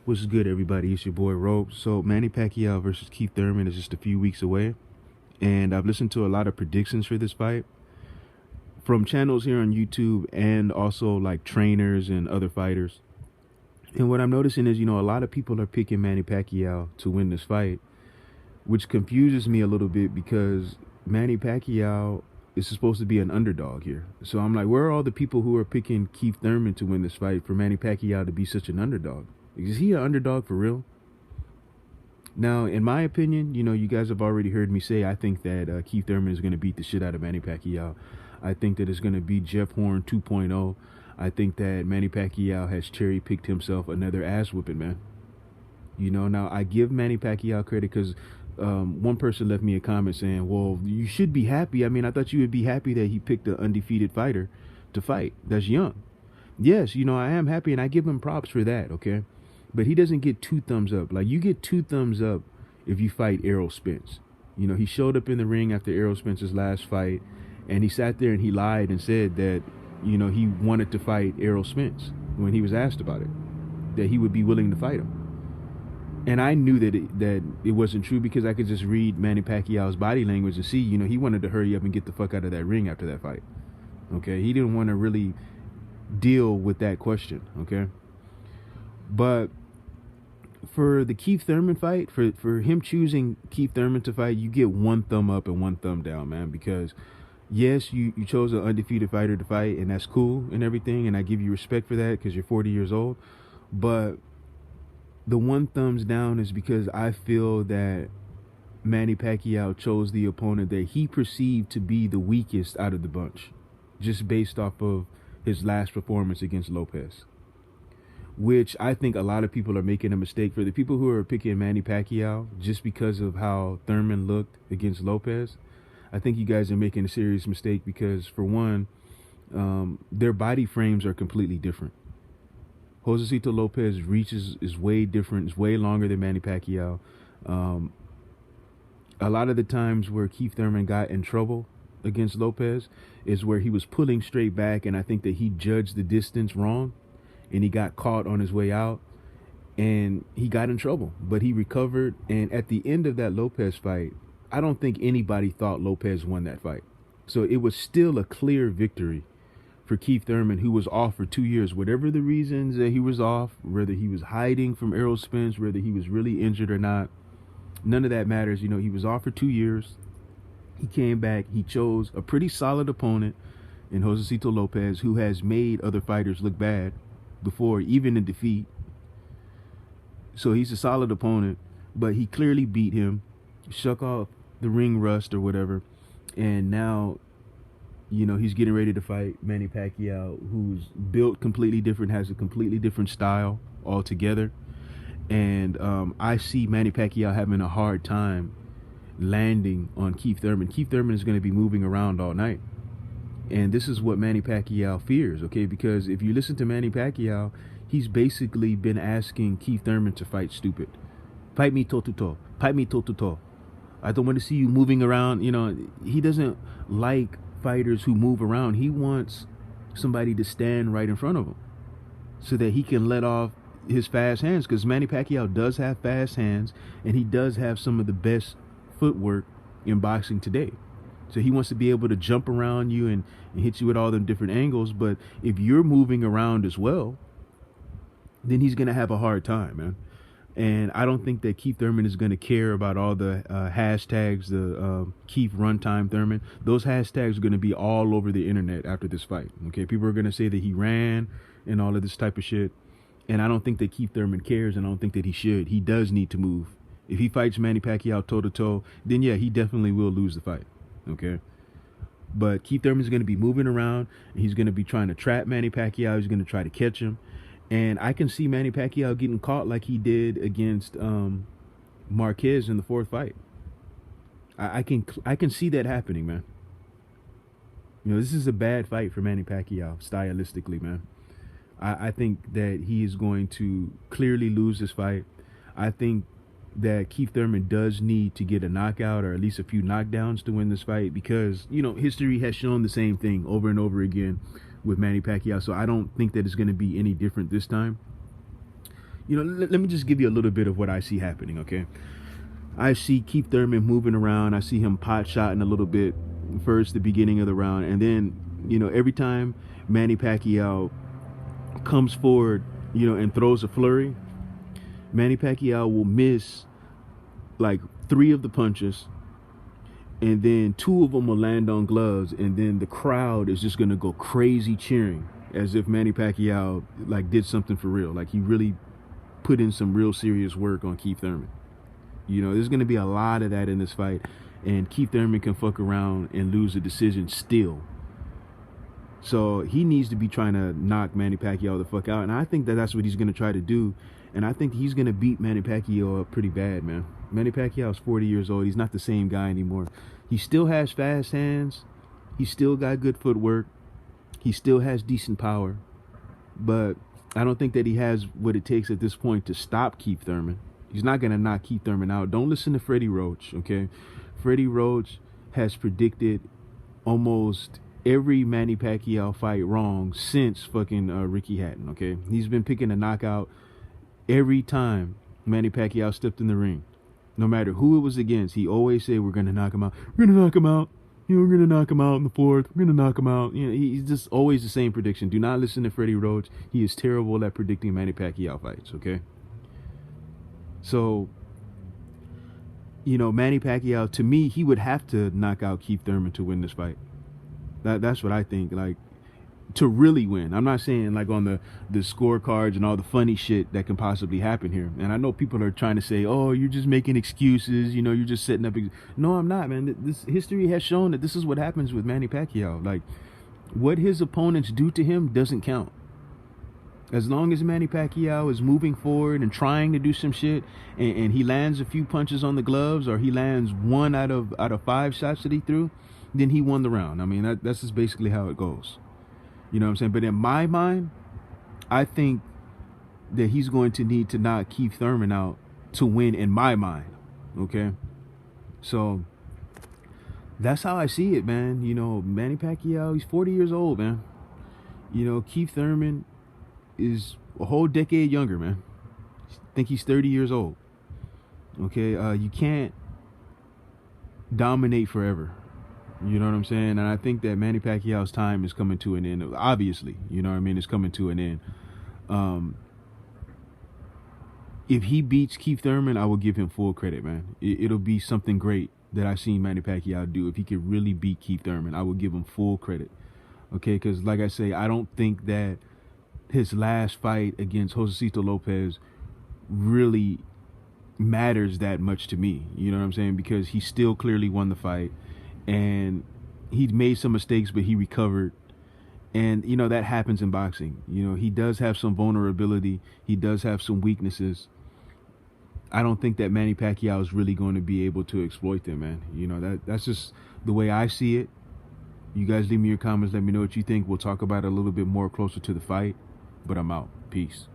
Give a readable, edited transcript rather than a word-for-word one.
What's good, everybody? It's your boy Rope. So Manny Pacquiao versus Keith Thurman is just a few weeks away, and I've listened to a lot of predictions for this fight from channels here on YouTube and also like trainers and other fighters. And what I'm noticing is, a lot of people are picking Manny Pacquiao to win this fight, which confuses me a little bit because Manny Pacquiao is supposed to be an underdog here. So I'm like, where are all the people who are picking Keith Thurman to win this fight for Manny Pacquiao to be such an underdog? Is he an underdog for real? Now, in my opinion, you guys have already heard me say I think that Keith Thurman is going to beat the shit out of Manny Pacquiao. I think that it's going to be Jeff Horn 2.0. I think that Manny Pacquiao has cherry-picked himself another ass-whooping, man. Now I give Manny Pacquiao credit because one person left me a comment saying, well, you should be happy. I mean, I thought you would be happy that he picked an undefeated fighter to fight that's young. Yes, I am happy, and I give him props for that, okay? But he doesn't get 2 thumbs up. Like, you get 2 thumbs up if you fight Errol Spence. He showed up in the ring after Errol Spence's last fight, and he sat there and he lied and said that, he wanted to fight Errol Spence when he was asked about it, that he would be willing to fight him. And I knew that it wasn't true because I could just read Manny Pacquiao's body language and see, he wanted to hurry up and get the fuck out of that ring after that fight. Okay? He didn't want to really deal with that question, okay? But for the Keith Thurman fight, for him choosing Keith Thurman to fight, you get 1 thumb up and 1 thumb down, man, because yes, you chose an undefeated fighter to fight, and that's cool and everything, and I give you respect for that because you're 40 years old. But the 1 thumbs down is because I feel that Manny Pacquiao chose the opponent that he perceived to be the weakest out of the bunch, just based off of his last performance against Lopez, which I think a lot of people are making a mistake. For the people who are picking Manny Pacquiao just because of how Thurman looked against Lopez, I think you guys are making a serious mistake because, for one, their body frames are completely different. Josecito Lopez's reach is way different. It's way longer than Manny Pacquiao. A lot of the times where Keith Thurman got in trouble against Lopez is where he was pulling straight back, and I think that he judged the distance wrong, and he got caught on his way out, and he got in trouble. But he recovered, and at the end of that Lopez fight, I don't think anybody thought Lopez won that fight. So it was still a clear victory for Keith Thurman, who was off for 2 years. Whatever the reasons that he was off, whether he was hiding from Errol Spence, whether he was really injured or not, none of that matters. He was off for 2 years. He came back. He chose a pretty solid opponent in Josecito Lopez, who has made other fighters look bad before, even in defeat. So he's a solid opponent, but he clearly beat him, shook off the ring rust or whatever, and now he's getting ready to fight Manny Pacquiao, who's built completely different, has a completely different style altogether. And I see Manny Pacquiao having a hard time landing on Keith Thurman. Keith Thurman is going to be moving around all night, and this is what Manny Pacquiao fears, okay? Because if you listen to Manny Pacquiao, he's basically been asking Keith Thurman to fight stupid. Fight me toe-to-toe. Fight me toe-to-toe. I don't want to see you moving around. He doesn't like fighters who move around. He wants somebody to stand right in front of him so that he can let off his fast hands, because Manny Pacquiao does have fast hands, and he does have some of the best footwork in boxing today. So he wants to be able to jump around you and hit you at all them different angles. But if you're moving around as well, then he's going to have a hard time, man. And I don't think that Keith Thurman is going to care about all the hashtags, the Keith Runtime Thurman. Those hashtags are going to be all over the internet after this fight. Okay, people are going to say that he ran and all of this type of shit. And I don't think that Keith Thurman cares, and I don't think that he should. He does need to move. If he fights Manny Pacquiao toe-to-toe, then yeah, he definitely will lose the fight. Okay? But Keith Thurman is going to be moving around, and he's going to be trying to trap Manny Pacquiao. He's going to try to catch him. And I can see Manny Pacquiao getting caught like he did against Marquez in the 4th fight. I can see that happening, man. This is a bad fight for Manny Pacquiao, stylistically, man. I think that he is going to clearly lose this fight. I think that Keith Thurman does need to get a knockout or at least a few knockdowns to win this fight because, history has shown the same thing over and over again with Manny Pacquiao. So I don't think that it's going to be any different this time. let me just give you a little bit of what I see happening, okay? I see Keith Thurman moving around. I see him pot shotting a little bit first, the beginning of the round. And then, every time Manny Pacquiao comes forward, and throws a flurry, Manny Pacquiao will miss like 3 of the punches. And then 2 of them will land on gloves. And then the crowd is just going to go crazy cheering as if Manny Pacquiao like did something for real. Like he really put in some real serious work on Keith Thurman. There's going to be a lot of that in this fight. And Keith Thurman can fuck around and lose a decision still. So he needs to be trying to knock Manny Pacquiao the fuck out. And I think that that's what he's going to try to do. And I think he's going to beat Manny Pacquiao up pretty bad, man. Manny Pacquiao's 40 years old. He's not the same guy anymore. He still has fast hands. He's still got good footwork. He still has decent power. But I don't think that he has what it takes at this point to stop Keith Thurman. He's not going to knock Keith Thurman out. Don't listen to Freddie Roach, okay? Freddie Roach has predicted almost every Manny Pacquiao fight wrong since fucking Ricky Hatton, okay? He's been picking a knockout every time Manny Pacquiao stepped in the ring. No matter who it was against, he always said, we're going to knock him out. We're going to knock him out. We're going to knock him out in the 4th. We're going to knock him out. He's just always the same prediction. Do not listen to Freddie Roach. He is terrible at predicting Manny Pacquiao fights, okay? So, Manny Pacquiao, to me, he would have to knock out Keith Thurman to win this fight. That's what I think. Like, to really win. I'm not saying like on the scorecards and all the funny shit that can possibly happen here. And I know people are trying to say, oh, you're just making excuses. You're just setting up. No, I'm not, man. This history has shown that this is what happens with Manny Pacquiao. Like, what his opponents do to him doesn't count. As long as Manny Pacquiao is moving forward and trying to do some shit, and he lands a few punches on the gloves, or he lands 1 out of 5 shots that he threw, then he won the round. I mean, that's just basically how it goes. You know what I'm saying? But in my mind, I think that he's going to need to knock Keith Thurman out to win in my mind. Okay? So that's how I see it, man. Manny Pacquiao, he's 40 years old, man. Keith Thurman is a whole decade younger, man. I think he's 30 years old. Okay? You can't dominate forever. You know what I'm saying? And I think that Manny Pacquiao's time is coming to an end. Obviously, it's coming to an end. If he beats Keith Thurman, I will give him full credit, man. It'll be something great that I've seen Manny Pacquiao do. If he could really beat Keith Thurman, I will give him full credit. Okay? Because like I say, I don't think that his last fight against Josecito Lopez really matters that much to me. You know what I'm saying? Because he still clearly won the fight. And he made some mistakes, but he recovered. And, that happens in boxing. He does have some vulnerability. He does have some weaknesses. I don't think that Manny Pacquiao is really going to be able to exploit them, man. That's just the way I see it. You guys leave me your comments. Let me know what you think. We'll talk about it a little bit more closer to the fight. But I'm out. Peace.